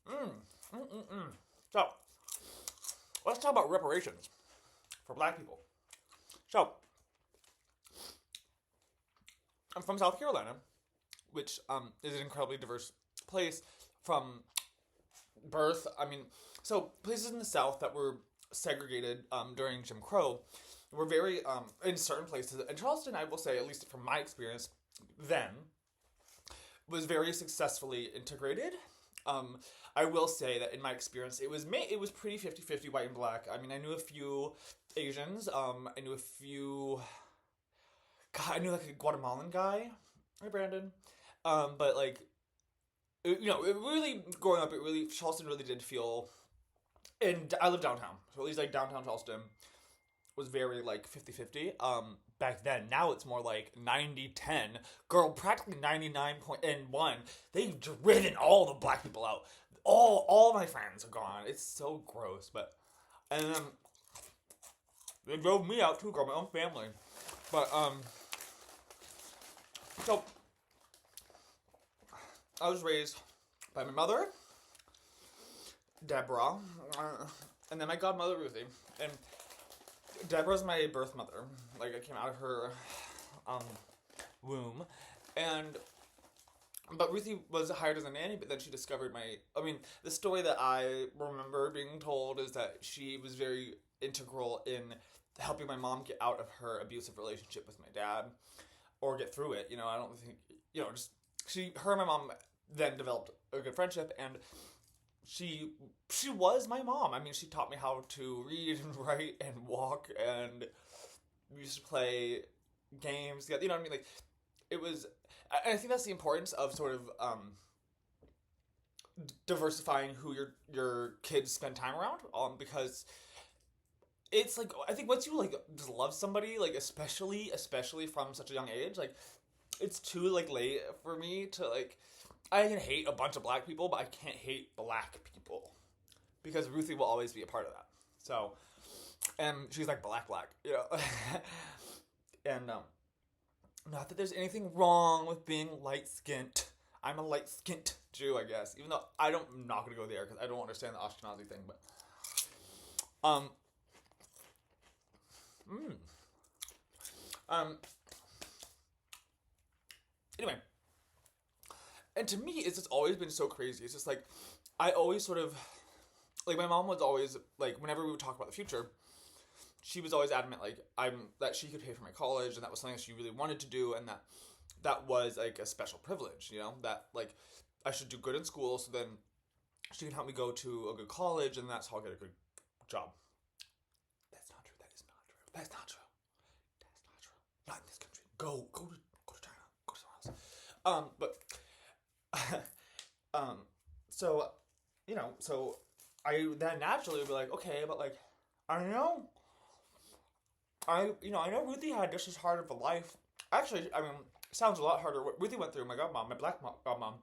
Mm, So, let's talk about reparations for black people. So, I'm from South Carolina, which is an incredibly diverse place from birth. So places in the South that were segregated during Jim Crow were very, in certain places, and Charleston, I will say, at least from my experience, then, was very successfully integrated. Um, I will say that in my experience, it was pretty 50-50 white and black. I mean, I knew a few Asians. I knew a few. God, I knew like a Guatemalan guy, right, Brandon. But like, it really growing up, it really Charleston really did feel. And I live downtown, so at least like downtown Charleston was very like 50-50 back then. Now it's more like 90-10. Girl, practically 99.1. They've driven all the black people out. All my friends are gone. It's so gross, but and they drove me out too, girl, my own family. But so I was raised by my mother, Deborah, and then my godmother Ruthie. And Deborah's my birth mother. Like I came out of her um, womb, and but Ruthie was hired as a nanny. But then she discovered my. I mean, the story that I remember being told is that she was very integral in helping my mom get out of her abusive relationship with my dad, or get through it. I don't think just her and my mom then developed a good friendship, and she was my mom. I mean, she taught me how to read and write and walk, and we used to play games together. You know what I mean? Like it was. I think that's the importance of sort of diversifying who your kids spend time around. Because it's like I think once you like just love somebody, like especially from such a young age, like it's too like late for me to like. I can hate a bunch of black people, but I can't hate black people because Ruthie will always be a part of that. So, and she's like black, and not that there's anything wrong with being light skinned. I'm a light skinned Jew, I guess. Even though I'm not gonna go there because I don't understand the Ashkenazi thing. But um, mm, um, anyway, and to me, it's just always been so crazy. It's just like I always sort of like my mom was always like whenever we would talk about the future, she was always adamant like I'm that she could pay for my college and that was something that she really wanted to do and that was like a special privilege, that like I should do good in school so then she can help me go to a good college and that's how I'll get a good job. That's not true. That is not true. That's not true. That's not true. Not in this country. Go to China. Go to somewhere else. But um, so so I then naturally would be like, okay, but like I know I know Ruthie had just as hard of a life. Actually, I mean, sounds a lot harder. What Ruthie went through, my godmom, my black godmom,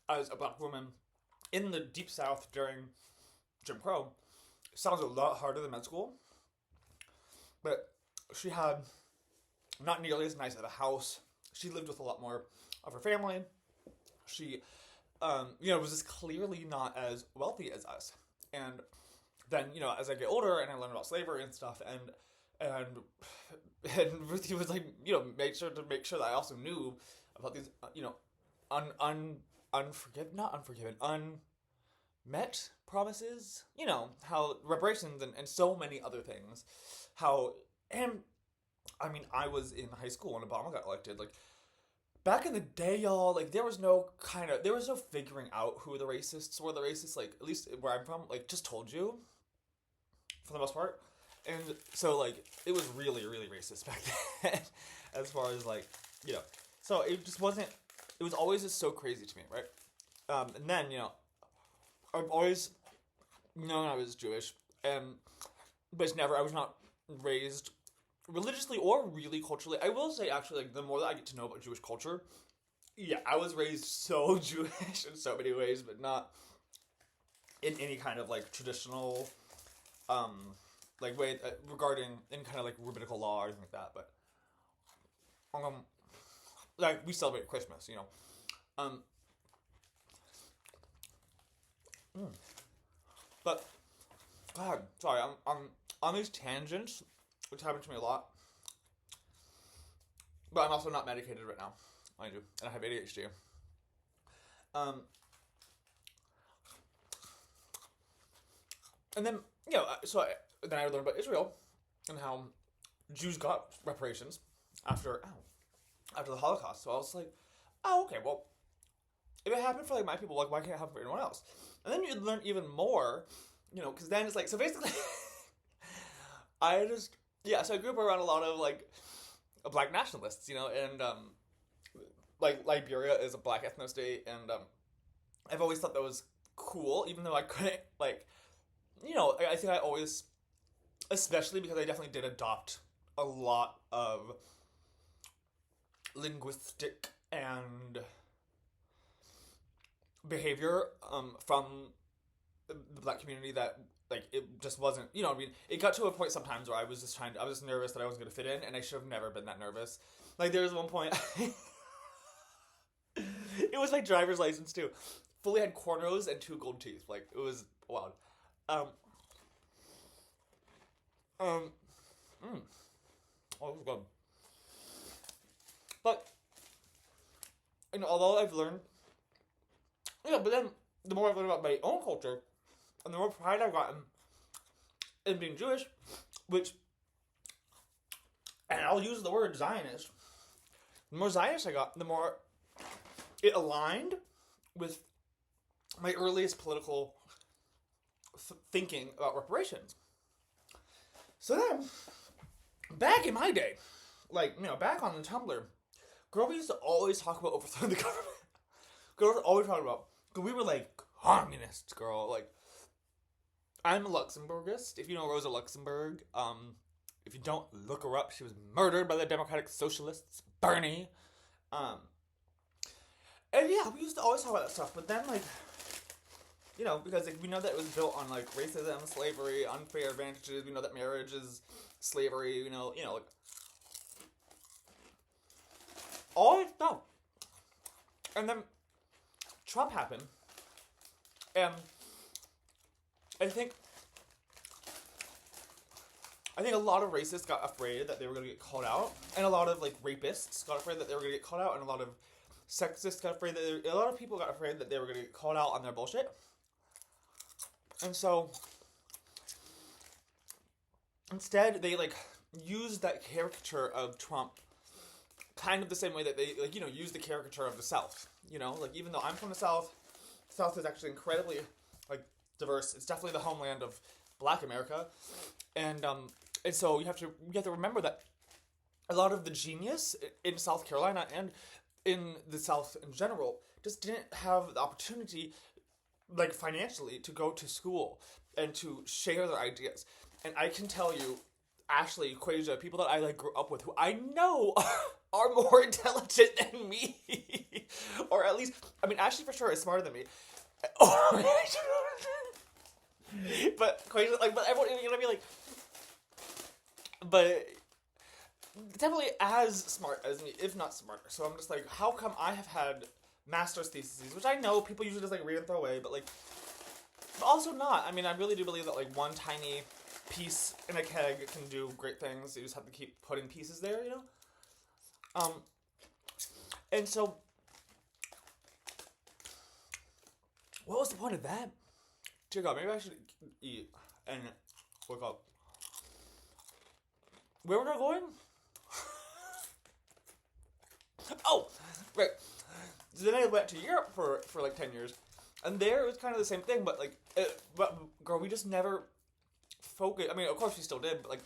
as a black woman in the deep South during Jim Crow, sounds a lot harder than med school. But she had not nearly as nice of a house. She lived with a lot more of her family. She, was just clearly not as wealthy as us. And then, as I get older and I learn about slavery and stuff, and and Ruthie was like, make sure that I also knew about these, not unforgiven, unmet promises. How reparations and so many other things. How and I mean, I was in high school when Obama got elected. Like back in the day, y'all, like there was no figuring out who the racists were. The racists, like at least where I'm from, like just told you for the most part. And so like it was really really racist back then, as far as like you know. So it just wasn't. It was always just so crazy to me, right? And then I've always known I was Jewish, and but it's never. I was not raised religiously or really culturally. I will say actually, like the more that I get to know about Jewish culture, yeah, I was raised so Jewish in so many ways, but not in any kind of like traditional like way regarding any kind of like rabbinical law or anything like that. But um, like we celebrate Christmas, um, But God, sorry, I'm on these tangents, which happen to me a lot. But I'm also not medicated right now, mind you, and I have ADHD. Um, and then then I learned about Israel and how Jews got reparations after the Holocaust. So I was like, oh, okay, well, if it happened for like my people, like why can't it happen for anyone else? And then you learn even more, because then it's like, so basically, so I grew up around a lot of like black nationalists, and like Liberia is a black ethno state, and I've always thought that was cool, even though I couldn't like, I think I always, especially because I definitely did adopt a lot of linguistic and behavior from the black community that like it just wasn't, it got to a point sometimes where I was just nervous that I wasn't going to fit in, and I should have never been that nervous. Like there was one point it was my driver's license too, fully had cornrows and 2 gold teeth. Like it was wild. Oh, it was good. But although I've learned, but then the more I've learned about my own culture, and the more pride I've gotten in being Jewish, and I'll use the word Zionist, the more Zionist I got, the more it aligned with my earliest political thinking about reparations. So then, back in my day, back on the Tumblr, girl, we used to always talk about overthrowing the government. Girls were always talking about, because we were like communists, girl. Like, I'm a Luxembourgist. If you know Rosa Luxemburg, if you don't, look her up. She was murdered by the Democratic Socialists, Bernie. And yeah, we used to always talk about that stuff. But then, because we know that it was built on racism, slavery, unfair advantages. We know that marriage is slavery. All that stuff. And then Trump happened, and I think a lot of racists got afraid that they were going to get called out, and a lot of rapists got afraid that they were going to get called out, and a lot of sexists got afraid that a lot of people got afraid that they were going to get called out on their bullshit. And so instead they used that caricature of Trump kind of the same way that they use the caricature of the South. Even though I'm from the South is actually incredibly diverse. It's definitely the homeland of Black America, and so you have to remember that a lot of the genius in South Carolina and in the South in general just didn't have the opportunity, financially, to go to school and to share their ideas. And I can tell you, Ashley, Quasia, people that I grew up with, who I know are more intelligent than me, or at least, Ashley for sure is smarter than me. But Quasia, but everyone, but definitely as smart as me, if not smarter. So I'm just how come I have had master's theses, which I know people usually just read and throw away, but also not. I really do believe that one tiny piece in a keg can do great things. You just have to keep putting pieces there, And so, what was the point of that? Dear God, maybe I should eat and wake up. Where were I going? Oh, right. So then I went to Europe for 10 years, and there it was kind of the same thing, but but girl, we just never focused. Of course we still did, but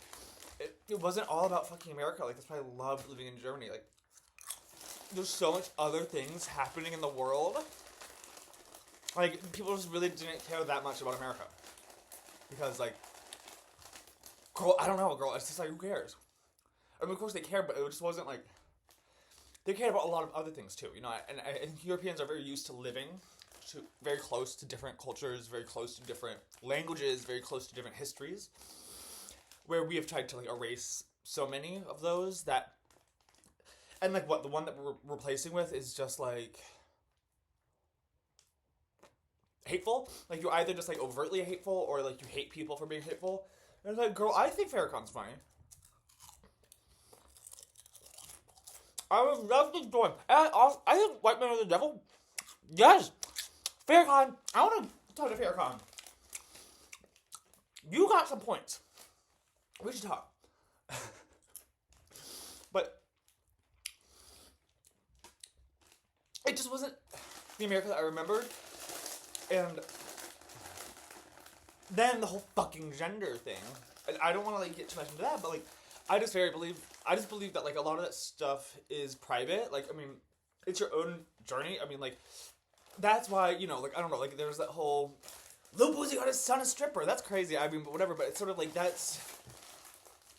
it wasn't all about fucking America. That's why I loved living in Germany. There's so much other things happening in the world. People just really didn't care that much about America. Because, girl, I don't know, girl. It's just who cares? Of course they care, but it just wasn't, they cared about a lot of other things, too, And I think Europeans are very used to living very close to different cultures, very close to different languages, very close to different histories. Where we have tried to, erase so many of those that... And, the one that we're replacing with is just, hateful. Like, you're either just, like, overtly hateful or, like, you hate people for being hateful. And it's like, girl, I think Farrakhan's funny. I would love to join. And I think White Man of the Devil, yes. Farrakhan, I want to talk to Farrakhan. You got some points. We should talk. But it just wasn't the America that I remembered. And then the whole fucking gender thing. And I don't want to, like, get too much into that, but, like, I just believe that, like, a lot of that stuff is private. Like, I mean, it's your own journey. I mean, like, that's why, you know, like, I don't know, like, there's that whole Lil Boosie got his son a stripper. That's crazy. I mean, but whatever. But it's sort of like, that's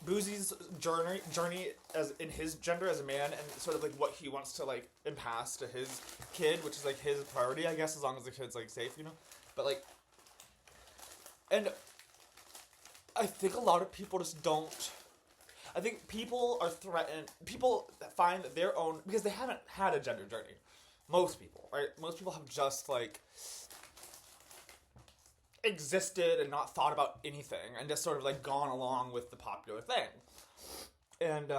Boosie's journey as in his gender as a man, and sort of like what he wants to, like, impasse to his kid, which is, like, his priority, I guess, as long as the kid's, like, safe, you know. But, like, and I think a lot of people just don't. I think people are threatened. People find their own, because they haven't had a gender journey. Most people, right? Most people have just, like, existed and not thought about anything and just sort of, like, gone along with the popular thing. And,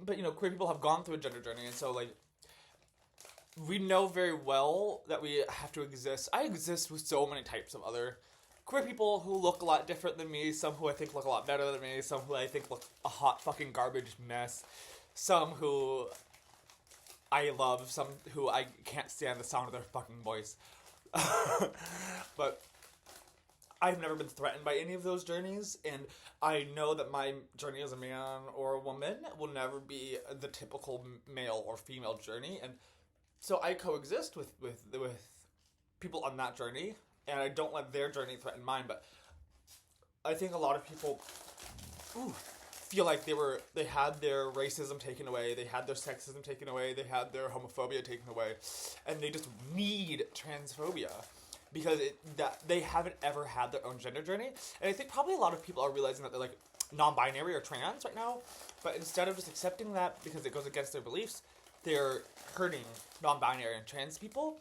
but, you know, queer people have gone through a gender journey, and so, like, we know very well that we have to exist. I exist with so many types of other queer people who look a lot different than me, some who I think look a lot better than me, some who I think look a hot fucking garbage mess, some who I love, some who I can't stand the sound of their fucking voice. But I've never been threatened by any of those journeys, and I know that my journey as a man or a woman will never be the typical male or female journey, and so I coexist with people on that journey, and I don't let their journey threaten mine. But I think a lot of people feel like they had their racism taken away, they had their sexism taken away, they had their homophobia taken away, and they just need transphobia because that they haven't ever had their own gender journey. And I think probably a lot of people are realizing that they're, like, non-binary or trans right now, but instead of just accepting that because it goes against their beliefs, they're hurting non-binary and trans people.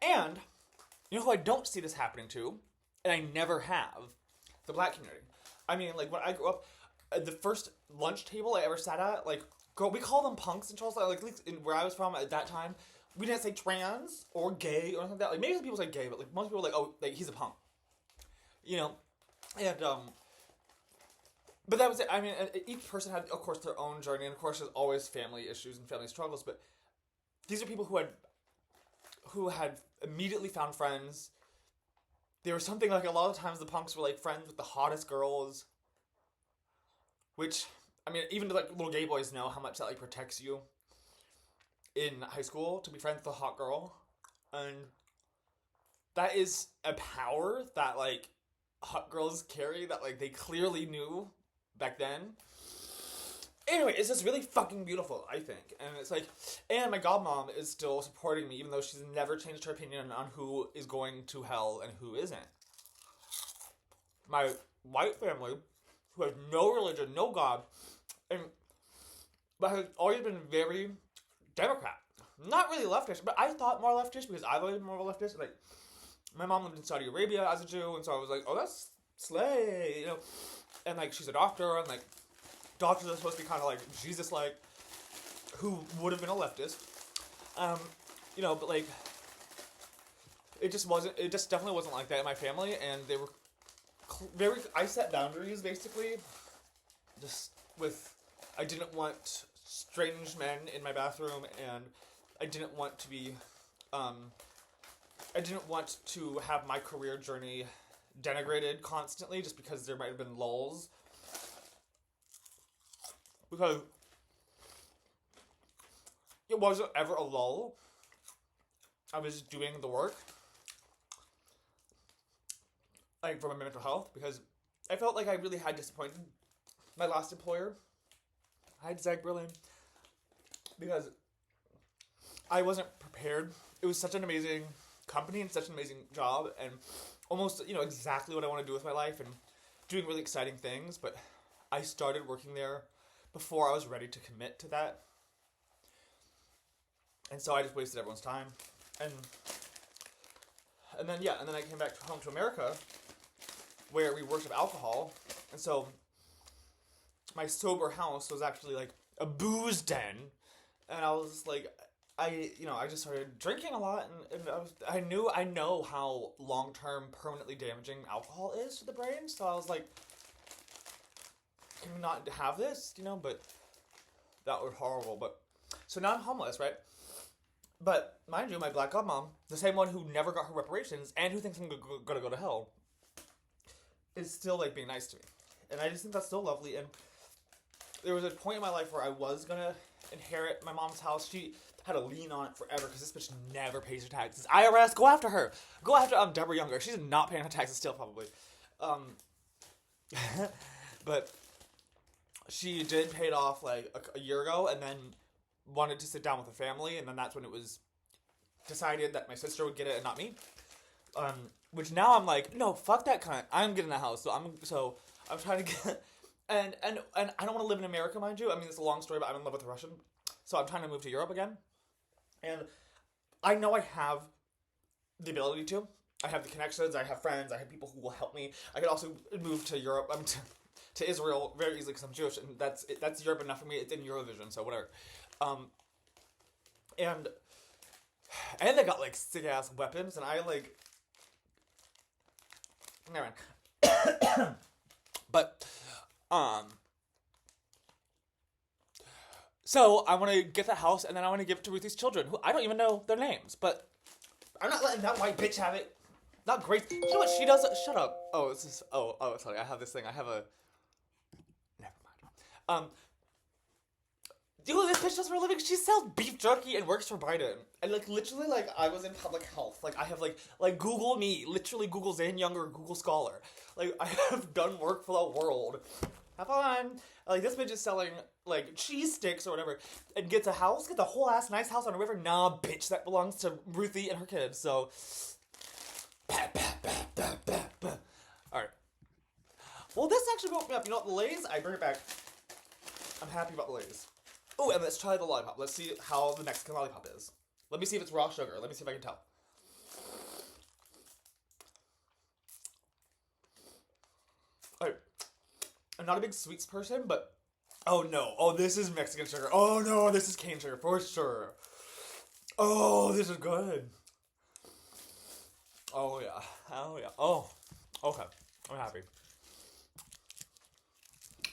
And you know who I don't see this happening to, and I never have, the black community. I mean, like, when I grew up, the first lunch table I ever sat at, like, girl, we call them punks in Charleston, like, at least where I was from at that time, we didn't say trans or gay or anything like that. Like, maybe some people say gay, but, like, most people were like, oh, like, he's a punk. You know? And, but that was it. I mean, each person had, of course, their own journey, and of course, there's always family issues and family struggles, but these are people who had immediately found friends. There was something, like, a lot of times the punks were, like, friends with the hottest girls, which, I mean, even, like, little gay boys know how much that, like, protects you in high school, to be friends with a hot girl, and that is a power that, like, hot girls carry that, like, they clearly knew back then. Anyway, it's just really fucking beautiful, I think. And it's like, and my godmom is still supporting me, even though she's never changed her opinion on who is going to hell and who isn't. My white family, who has no religion, no God, but has always been very Democrat. Not really leftist, but I thought more leftist because I've always been more leftist. Like, my mom lived in Saudi Arabia as a Jew, and so I was like, oh, that's slay, you know. And, like, she's a doctor, and, like, doctors are supposed to be kind of, like, Jesus-like, who would have been a leftist. You know, but, like, it just definitely wasn't like that in my family, and they were I set boundaries, basically, just with, I didn't want strange men in my bathroom, and I didn't want to be, I didn't want to have my career journey denigrated constantly just because there might have been lulls. Because it wasn't ever a lull. I was doing the work, like, for my mental health, because I felt like I really had disappointed my last employer. I had Zach Berlin, because I wasn't prepared. It was such an amazing company and such an amazing job, and almost, you know, exactly what I want to do with my life, and doing really exciting things, but I started working there before I was ready to commit to that. And so I just wasted everyone's time. And then, yeah, and then I came back home to America where we worship alcohol. And so my sober house was actually like a booze den. And I was like, I just started drinking a lot, and I know how long-term, permanently damaging alcohol is to the brain, so I was like, can we not have this, but that was horrible, but, so now I'm homeless, right? But, mind you, my black godmom, the same one who never got her reparations, and who thinks I'm gonna go to hell, is still, like, being nice to me, and I just think that's so lovely, and there was a point in my life where I was gonna inherit my mom's house. She had a lien on it forever because this bitch never pays her taxes. IRS, go after her. Go after Deborah Younger. She's not paying her taxes still, probably. But she did pay it off like a year ago, and then wanted to sit down with the family, and then that's when it was decided that my sister would get it and not me. Which now I'm like, no, fuck that cunt. I'm getting a house, so I'm trying to get. And I don't want to live in America, mind you. I mean, it's a long story, but I'm in love with a Russian. So I'm trying to move to Europe again. And I know I have the ability to. I have the connections, I have friends, I have people who will help me. I could also move to Europe, to Israel very easily because I'm Jewish, and that's Europe enough for me. It's in Eurovision, so whatever. And they got, like, sick-ass weapons, and I, like... Never mind. But... So, I want to get that house, and then I want to give it to Ruthie's children, who I don't even know their names, but I'm not letting that white bitch have it. Not great. You know what she does? Shut up. Oh, this is, sorry, I have this thing. I have a, never mind. You know what this bitch does for a living? She sells beef jerky and works for Biden. And, like, literally, like, I was in public health. Like, I have, like Google me. Literally, Google Zane Younger, Google Scholar. Like, I have done work for the world. Have fun. Like, this bitch is selling, like, cheese sticks or whatever, and gets a house, gets a whole ass nice house on a river. Nah, bitch, that belongs to Ruthie and her kids, so. Alright. Well, this actually woke me up. You know what, the Lay's, I bring it back. I'm happy about the Lay's. Oh, and let's try the lollipop. Let's see how the Mexican lollipop is. Let me see if it's raw sugar. Let me see if I can tell. Alright. I'm not a big sweets person, but... Oh, no. Oh, this is Mexican sugar. Oh, no. This is cane sugar, for sure. Oh, this is good. Oh, yeah. Oh, yeah. Oh, okay. I'm happy.